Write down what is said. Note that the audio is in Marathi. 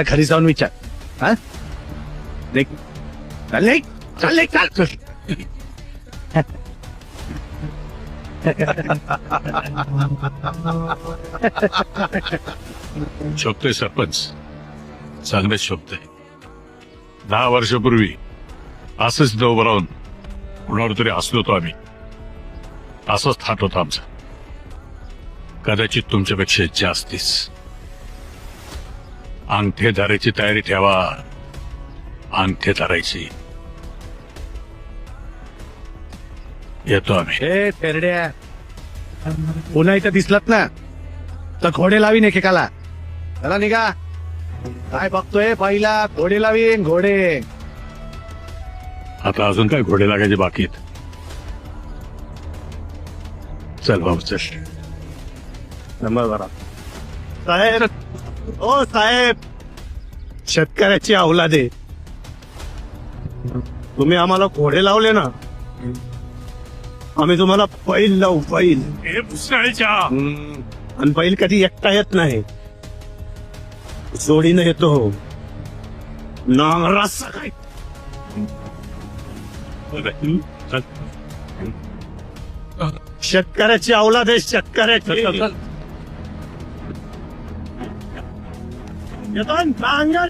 घरी जाऊन विचार. हा देख चाल नाही चाल नाही चाल. शोभतोय सरपंच, चांगलेच शोभतोय. 10 वर्षापूर्वी असंच उभं राहून कुणावर तरी हसलो होतो आम्ही. असंच थाट होता आमचा, कदाचित तुमच्यापेक्षा जास्तीच. अंगठे धरायची तयारी ठेवा, अंगठे धरायची. येतो आम्ही. ए तेरड्या, पुन्हा इथं दिसलात ना तर घोडे लावीन एकेकाला. चला निघा. काय बघतोय पहिला घोडे लावीन घोडे. आता अजून काय घोडे लागायचे बाकी आहेत. चल भाऊ चल. नंबर बरा. साहेब, ओ साहेब, शेतकऱ्याची अवलादे. तुम्ही आम्हाला घोडे लावले ना, आम्ही तुम्हाला बैल लावू, बैल. हे भुसाळीच्या आणि बैल कधी एकटा येत नाही, जोडीनं येतो. नांगरा सकाळी. शेतकऱ्याची अवलाद आहे, शेतकऱ्याची. येतो नांगर.